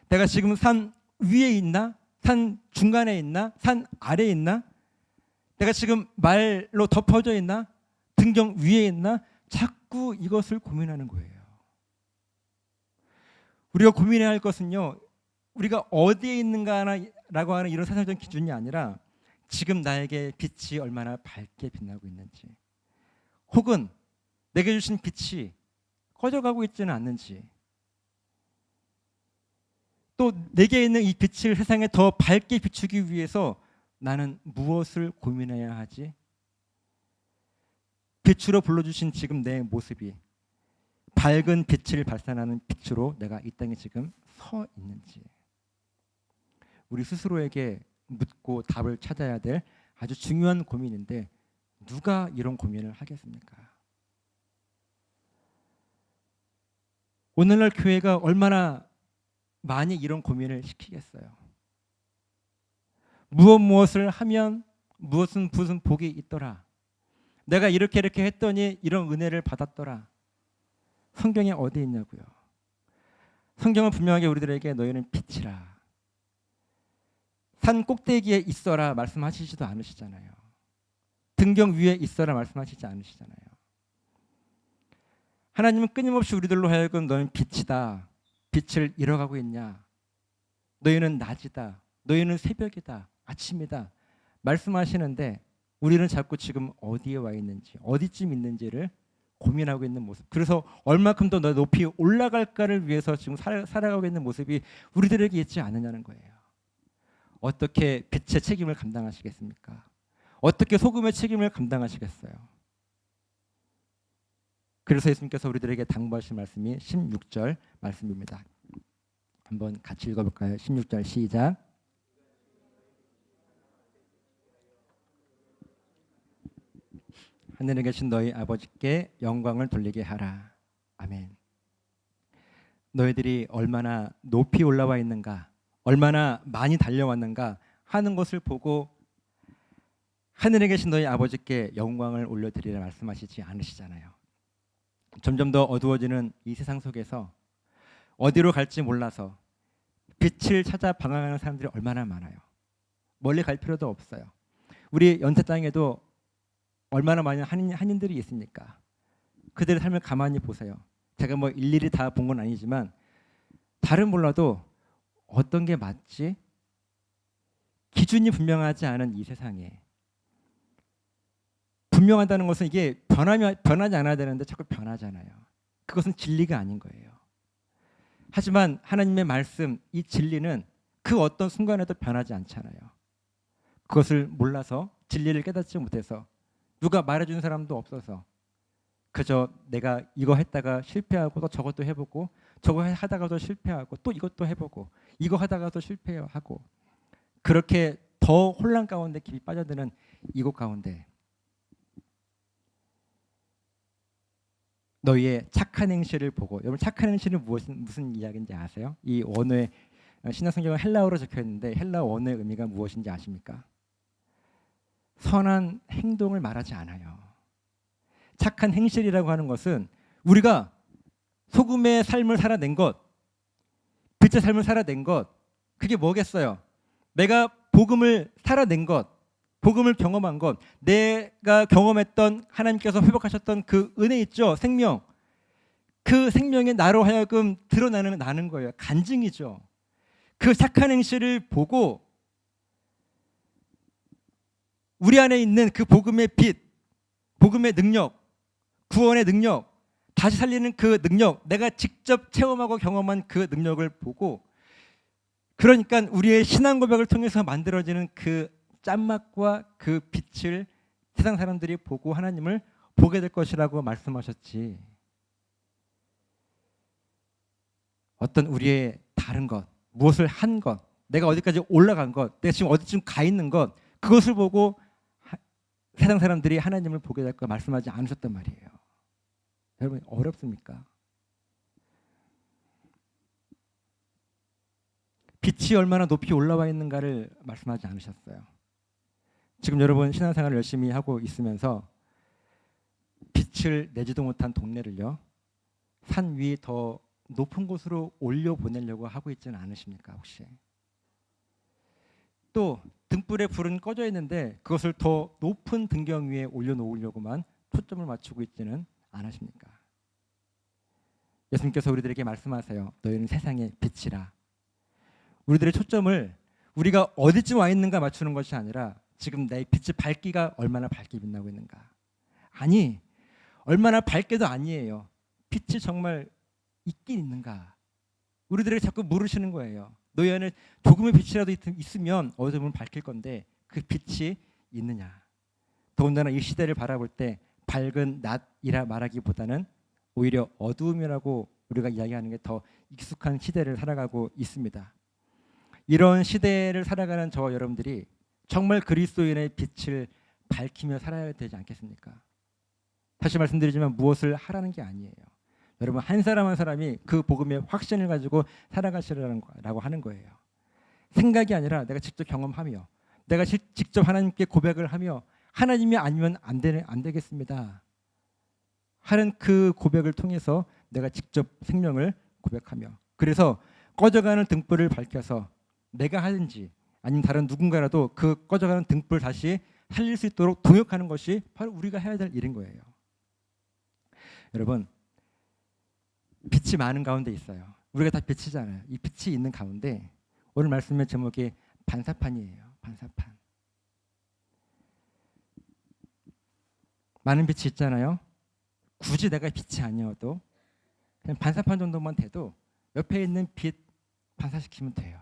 내가 지금 산 위에 있나? 산 중간에 있나? 산 아래에 있나? 내가 지금 말로 덮어져 있나? 등경 위에 있나? 자꾸 이것을 고민하는 거예요. 우리가 고민해야 할 것은요. 우리가 어디에 있는가라고 하는 이런 세상적인 기준이 아니라 지금 나에게 빛이 얼마나 밝게 빛나고 있는지, 혹은 내게 주신 빛이 꺼져가고 있지는 않는지, 또 내게 있는 이 빛을 세상에 더 밝게 비추기 위해서 나는 무엇을 고민해야 하지? 빛으로 불러주신 지금 내 모습이 밝은 빛을 발산하는 빛으로 내가 이 땅에 지금 서 있는지, 우리 스스로에게 묻고 답을 찾아야 될 아주 중요한 고민인데 누가 이런 고민을 하겠습니까? 오늘날 교회가 얼마나 많이 이런 고민을 시키겠어요. 무엇을 하면 무슨 복이 있더라. 내가 이렇게 했더니 이런 은혜를 받았더라. 성경에 어디 있냐고요. 성경은 분명하게 우리들에게 너희는 빛이라, 산 꼭대기에 있어라 말씀하시지도 않으시잖아요. 등경 위에 있어라 말씀하시지 않으시잖아요. 하나님은 끊임없이 우리들로 하여금 너희는 빛이다, 빛을 잃어가고 있냐, 너희는 낮이다, 너희는 새벽이다, 아침이다 말씀하시는데 우리는 자꾸 지금 어디에 와 있는지, 어디쯤 있는지를 고민하고 있는 모습. 그래서 얼마큼 더 높이 올라갈까를 위해서 지금 살아가고 있는 모습이 우리들에게 있지 않느냐는 거예요. 어떻게 빛의 책임을 감당하시겠습니까? 어떻게 소금의 책임을 감당하시겠어요? 그래서 예수님께서 우리들에게 당부하신 말씀이 16절 말씀입니다. 한번 같이 읽어볼까요? 16절 시작. 하늘에 계신 너희 아버지께 영광을 돌리게 하라. 아멘. 너희들이 얼마나 높이 올라와 있는가, 얼마나 많이 달려왔는가 하는 것을 보고 하늘에 계신 너희 아버지께 영광을 올려드리라 말씀하시지 않으시잖아요. 점점 더 어두워지는 이 세상 속에서 어디로 갈지 몰라서 빛을 찾아 방황하는 사람들이 얼마나 많아요. 멀리 갈 필요도 없어요. 우리 연세장에도 얼마나 많은 한인들이 있습니까? 그들의 삶을 가만히 보세요. 제가 뭐 일일이 다 본 건 아니지만 다른 몰라도 어떤 게 맞지? 기준이 분명하지 않은 이 세상에 분명하다는 것은 이게 변하지 않아야 되는데 자꾸 변하잖아요. 그것은 진리가 아닌 거예요. 하지만 하나님의 말씀, 이 진리는 그 어떤 순간에도 변하지 않잖아요. 그것을 몰라서 진리를 깨닫지 못해서 누가 말해주는 사람도 없어서 그저 내가 이거 했다가 실패하고 또 저것도 해보고 저거 하다가도 실패하고 또 이것도 해보고 이거 하다가도 실패하고 그렇게 더 혼란 가운데 깊이 빠져드는 이곳 가운데 너희의 착한 행실을 보고, 여러분 착한 행실은 무슨 이야기인지 아세요? 이 원어의 신약성경은 헬라어로 적혀 있는데 헬라어 원어의 의미가 무엇인지 아십니까? 선한 행동을 말하지 않아요. 착한 행실이라고 하는 것은 우리가 소금의 삶을 살아낸 것, 빛의 삶을 살아낸 것, 그게 뭐겠어요? 내가 복음을 살아낸 것, 복음을 경험한 것, 내가 경험했던 하나님께서 회복하셨던 그 은혜 있죠, 생명. 그 생명이 나로 하여금 드러나는 거예요. 간증이죠. 그 착한 행실을 보고 우리 안에 있는 그 복음의 빛, 복음의 능력, 구원의 능력, 다시 살리는 그 능력, 내가 직접 체험하고 경험한 그 능력을 보고, 그러니까 우리의 신앙 고백을 통해서 만들어지는 그 짠맛과 그 빛을 세상 사람들이 보고 하나님을 보게 될 것이라고 말씀하셨지. 어떤 우리의 다른 것, 무엇을 한 것, 내가 어디까지 올라간 것, 내가 지금 어디쯤 가 있는 것, 그것을 보고 세상 사람들이 하나님을 보게 될 거 말씀하지 않으셨단 말이에요. 여러분 어렵습니까? 빛이 얼마나 높이 올라와 있는가를 말씀하지 않으셨어요. 지금 여러분 신앙생활을 열심히 하고 있으면서 빛을 내지도 못한 동네를요, 산 위 더 높은 곳으로 올려 보내려고 하고 있지는 않으십니까 혹시? 또 등불에 불은 꺼져 있는데 그것을 더 높은 등경 위에 올려놓으려고만 초점을 맞추고 있지는 않으십니까? 예수님께서 우리들에게 말씀하세요. 너희는 세상의 빛이라. 우리들의 초점을 우리가 어디쯤 와 있는가 맞추는 것이 아니라 지금 내 빛의 밝기가 얼마나 밝게 빛나고 있는가. 아니, 얼마나 밝게도 아니에요. 빛이 정말 있긴 있는가. 우리들에게 자꾸 물으시는 거예요. 너희 안에 조금의 빛이라도 있으면 어디 보면 밝힐 건데 그 빛이 있느냐. 더군다나 이 시대를 바라볼 때 밝은 낮이라 말하기보다는 오히려 어두움이라고 우리가 이야기하는 게 더 익숙한 시대를 살아가고 있습니다. 이런 시대를 살아가는 저와 여러분들이 정말 그리스도인의 빛을 밝히며 살아야 되지 않겠습니까? 다시 말씀드리지만 무엇을 하라는 게 아니에요. 여러분 한 사람 한 사람이 그 복음의 확신을 가지고 살아가시라고 하는 거예요. 생각이 아니라 내가 직접 경험하며 내가 직접 하나님께 고백을 하며 하나님이 아니면 안 되겠습니다 하는 그 고백을 통해서 내가 직접 생명을 고백하며, 그래서 꺼져가는 등불을 밝혀서 내가 하든지 아니면 다른 누군가라도 그 꺼져가는 등불을 다시 살릴 수 있도록 동역하는 것이 바로 우리가 해야 될 일인 거예요. 여러분 빛이 많은 가운데 있어요. 우리가 다 빛이잖아요. 이 빛이 있는 가운데 오늘 말씀의 제목이 반사판이에요. 반사판. 많은 빛이 있잖아요. 굳이 내가 빛이 아니어도 그냥 반사판 정도만 돼도 옆에 있는 빛 반사시키면 돼요.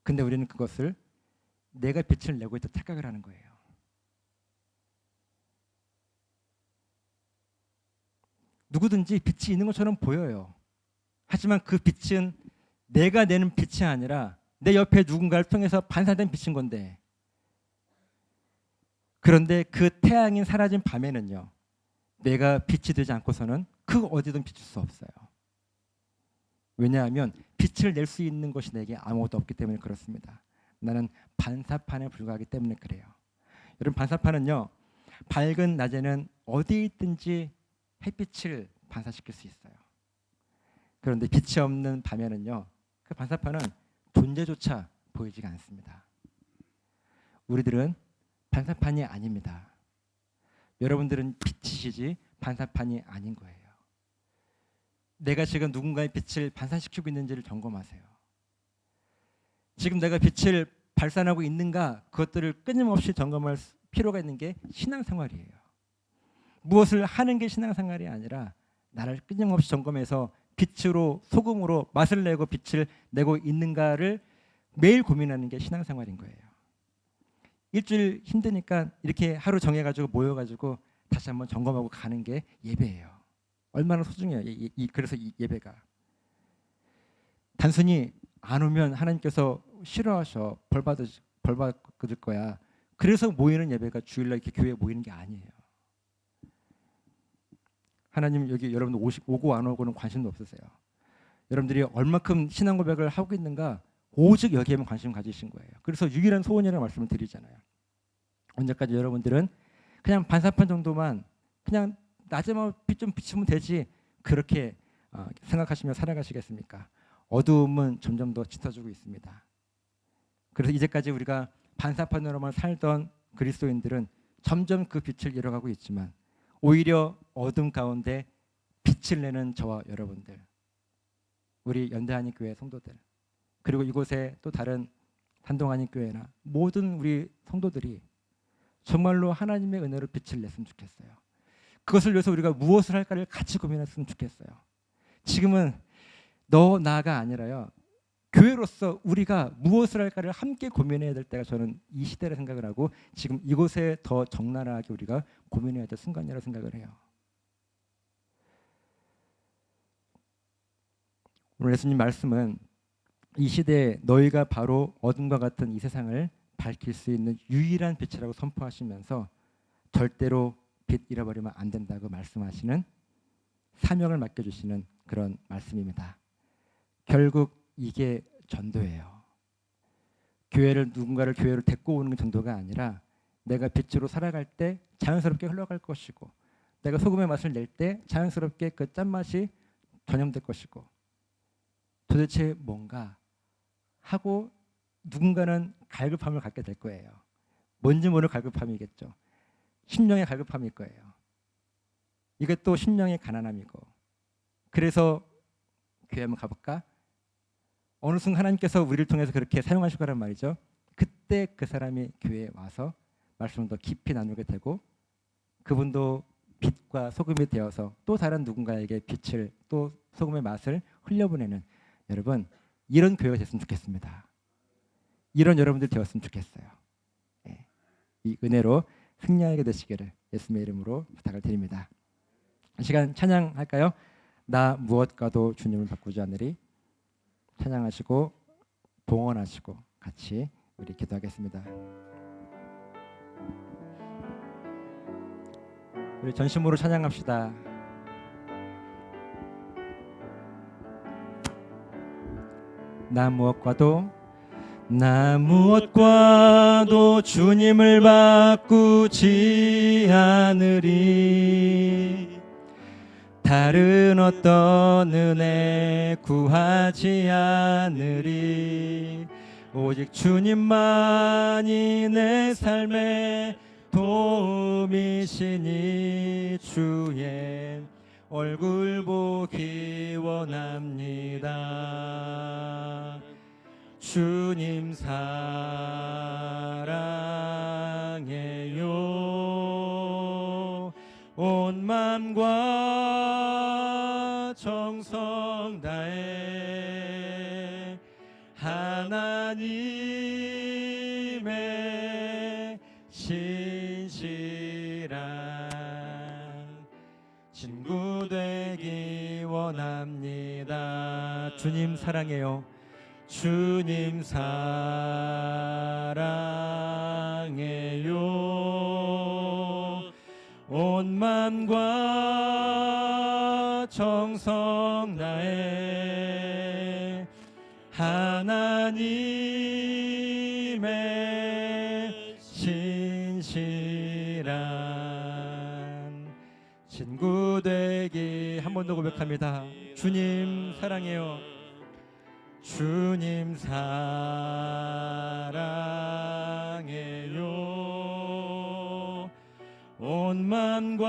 근데 우리는 그것을 내가 빛을 내고 있다 착각을 하는 거예요. 누구든지 빛이 있는 것처럼 보여요. 하지만 그 빛은 내가 내는 빛이 아니라 내 옆에 누군가를 통해서 반사된 빛인 건데, 그런데 그 태양이 사라진 밤에는요, 내가 빛이 되지 않고서는 그 어디든 비출 수 없어요. 왜냐하면 빛을 낼 수 있는 것이 내게 아무것도 없기 때문에 그렇습니다. 나는 반사판에 불과하기 때문에 그래요. 여러분 반사판은요, 밝은 낮에는 어디에 있든지 햇빛을 반사시킬 수 있어요. 그런데 빛이 없는 밤에는요, 그 반사판은 존재조차 보이지가 않습니다. 우리들은 반사판이 아닙니다. 여러분들은 빛이시지 반사판이 아닌 거예요. 내가 지금 누군가의 빛을 반사시키고 있는지를 점검하세요. 지금 내가 빛을 발산하고 있는가, 그것들을 끊임없이 점검할 필요가 있는 게 신앙생활이에요. 무엇을 하는 게 신앙생활이 아니라 나를 끊임없이 점검해서 빛으로, 소금으로 맛을 내고 빛을 내고 있는가를 매일 고민하는 게 신앙생활인 거예요. 일주일 힘드니까 이렇게 하루 정해가지고 모여가지고 다시 한번 점검하고 가는 게 예배예요. 얼마나 소중해요. 그래서 이 예배가 단순히 안 오면 하나님께서 싫어하셔, 벌 벌 받을 거야. 그래서 모이는 예배가 주일날 이렇게 교회에 모이는 게 아니에요. 하나님 여기 여러분들 오고 안 오고는 관심도 없으세요. 여러분들이 얼마큼 신앙 고백을 하고 있는가 오직 여기에만 관심 가지신 거예요. 그래서 유일한 소원이라는 말씀을 드리잖아요. 언제까지 여러분들은 그냥 반사판 정도만 그냥 낮에만 빛 좀 비추면 되지 그렇게 생각하시며 살아가시겠습니까? 어두움은 점점 더 짙어지고 있습니다. 그래서 이제까지 우리가 반사판으로만 살던 그리스도인들은 점점 그 빛을 잃어가고 있지만 오히려 어둠 가운데 빛을 내는 저와 여러분들, 우리 연대한인교회 성도들, 그리고 이곳에 또 다른 산동한인교회나 모든 우리 성도들이 정말로 하나님의 은혜로 빛을 냈으면 좋겠어요. 그것을 위해서 우리가 무엇을 할까를 같이 고민했으면 좋겠어요. 지금은 너 나가 아니라요. 교회로서 우리가 무엇을 할까를 함께 고민해야 될 때가 저는 이 시대라 생각을 하고 지금 이곳에 더 적나라하게 우리가 고민해야 될 순간이라고 생각을 해요. 오늘 예수님 말씀은 이 시대에 너희가 바로 어둠과 같은 이 세상을 밝힐 수 있는 유일한 빛이라고 선포하시면서 절대로 빛 잃어버리면 안 된다고 말씀하시는 사명을 맡겨주시는 그런 말씀입니다. 결국 이게 전도예요. 누군가를 교회로 데리고 오는 게 전도가 아니라 내가 빛으로 살아갈 때 자연스럽게 흘러갈 것이고 내가 소금의 맛을 낼 때 자연스럽게 그 짠맛이 전염될 것이고 도대체 뭔가 하고 누군가는 갈급함을 갖게 될 거예요. 뭔지 모를 갈급함이겠죠. 심령의 갈급함일 거예요. 이것도 심령의 가난함이고 그래서 교회 한번 가볼까? 어느 순간 하나님께서 우리를 통해서 그렇게 사용하실 거란 말이죠. 그때 그 사람이 교회에 와서 말씀을 더 깊이 나누게 되고 그분도 빛과 소금이 되어서 또 다른 누군가에게 빛을 또 소금의 맛을 흘려보내는 여러분 이런 교회가 됐으면 좋겠습니다. 이런 여러분들 되었으면 좋겠어요. 네. 이 은혜로 승리하게 되시기를 예수님의 이름으로 부탁을 드립니다. 이 시간 찬양할까요? 나 무엇과도 주님을 바꾸지 않으리. 찬양하시고 봉헌하시고 같이 우리 기도하겠습니다. 우리 전심으로 찬양합시다. 나 무엇과도 주님을 바꾸지 않으리. 다른 어떤 은혜 구하지 않으리. 오직 주님만이 내 삶의 도움이시니 주의 얼굴 보기 원합니다. 주님 사랑해요. 온 맘과 정성 다해 하나님의 신실한 친구 되기 원합니다. 주님 사랑해요. 주님 사랑해요. 온 맘과 정성 다해 하나님의 신실한 친구 되기 한 번 더 고백합니다. 주님 사랑해요. 주님 사랑해요. 온 맘과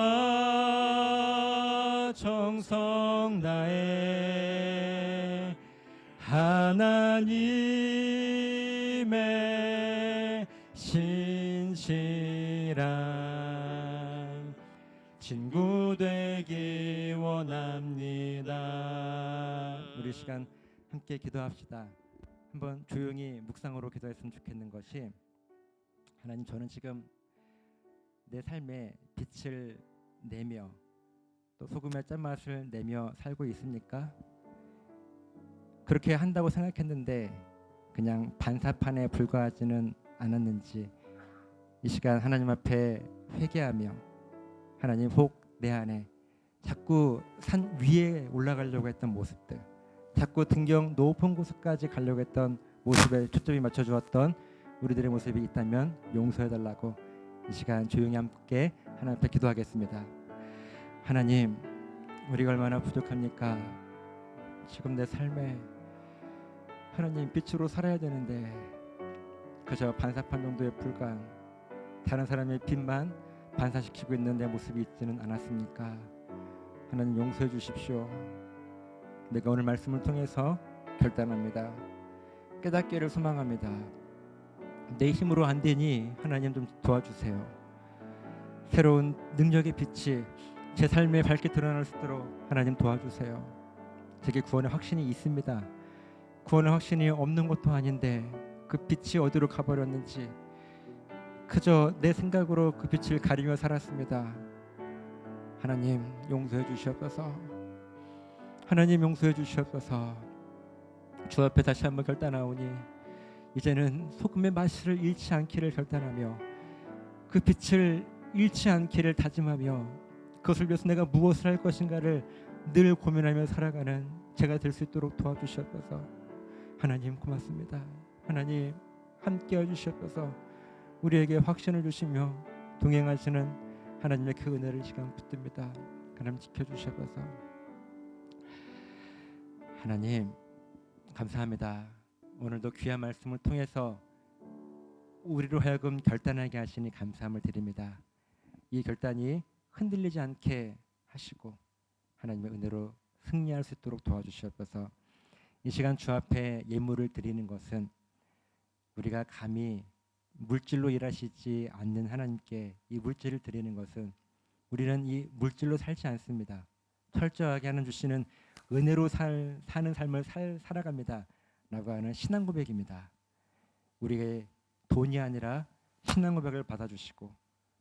정성 다해 하나님의 신실한 친구 되기 원합니다. 우리 시간 함께 기도합시다. 한번 조용히 묵상으로 기도했으면 좋겠는 것이 하나님 저는 지금 내 삶에 빛을 내며 또 소금의 짠맛을 내며 살고 있습니까? 그렇게 한다고 생각했는데 그냥 반사판에 불과하지는 않았는지 이 시간 하나님 앞에 회개하며 하나님 혹 내 안에 자꾸 산 위에 올라가려고 했던 모습들, 자꾸 등경 높은 곳까지 가려고 했던 모습에 초점이 맞춰 주었던 우리들의 모습이 있다면 용서해 달라고 이 시간 조용히 함께 하나님 앞에 기도하겠습니다. 하나님, 우리가 얼마나 부족합니까? 지금 내 삶에 하나님 빛으로 살아야 되는데 그저 반사판 정도에 불과한 다른 사람의 빛만 반사시키고 있는 내 모습이 있지는 않았습니까? 하나님 용서해 주십시오. 내가 오늘 말씀을 통해서 결단합니다. 깨닫기를 소망합니다. 내 힘으로 안 되니 하나님 좀 도와주세요. 새로운 능력의 빛이 제 삶에 밝게 드러날 수 있도록 하나님 도와주세요. 제게 구원의 확신이 있습니다. 구원의 확신이 없는 것도 아닌데 그 빛이 어디로 가버렸는지 그저 내 생각으로 그 빛을 가리며 살았습니다. 하나님 용서해 주시옵소서. 하나님 용서해 주시옵소서. 주 앞에 다시 한번 결단하오니 이제는 소금의 맛을 잃지 않기를 결단하며 그 빛을 잃지 않기를 다짐하며 그것을 위해서 내가 무엇을 할 것인가를 늘 고민하며 살아가는 제가 될 수 있도록 도와주시옵소서. 하나님 고맙습니다. 하나님 함께 해주시옵소서. 우리에게 확신을 주시며 동행하시는 하나님의 그 은혜를 이 시간 붙듭니다. 하나님 지켜주시옵소서. 하나님 감사합니다. 오늘도 귀한 말씀을 통해서 우리로 하여금 결단하게 하시니 감사함을 드립니다. 이 결단이 흔들리지 않게 하시고 하나님의 은혜로 승리할 수 있도록 도와주시옵소서. 이 시간 주 앞에 예물을 드리는 것은 우리가 감히 물질로 일하시지 않는 하나님께 이 물질을 드리는 것은 우리는 이 물질로 살지 않습니다. 철저하게 하나님 주시는 은혜로 사는 삶을 살아갑니다 라고 하는 신앙 고백입니다. 우리의 돈이 아니라 신앙 고백을 받아주시고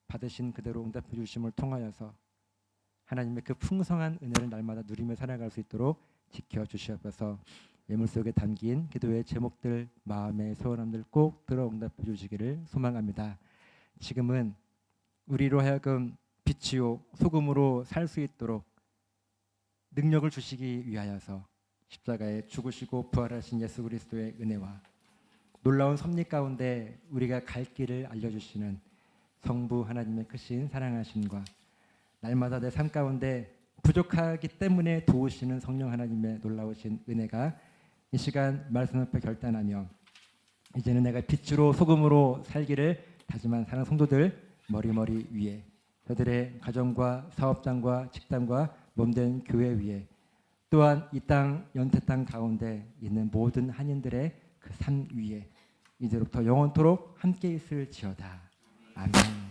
받으신 그대로 응답해 주심을 통하여서 하나님의 그 풍성한 은혜를 날마다 누리며 살아갈 수 있도록 지켜주시옵소서. 예물 속에 담긴 기도의 제목들, 마음의 소원함들 꼭 들어 응답해 주시기를 소망합니다. 지금은 우리로 하여금 빛이요 소금으로 살 수 있도록 능력을 주시기 위하여서 십자가에 죽으시고 부활하신 예수 그리스도의 은혜와 놀라운 섭리 가운데 우리가 갈 길을 알려주시는 성부 하나님의 크신 사랑하심과 날마다 내 삶 가운데 부족하기 때문에 도우시는 성령 하나님의 놀라우신 은혜가 이 시간 말씀 앞에 결단하며 이제는 내가 빛으로 소금으로 살기를 다짐한 사랑 성도들 머리머리 위에 저들의 가정과 사업장과 직장과 몸된 교회 위에 또한 이 땅 연태 땅 가운데 있는 모든 한인들의 그 삶 위에 이제로부터 영원토록 함께 있을지어다. 아멘.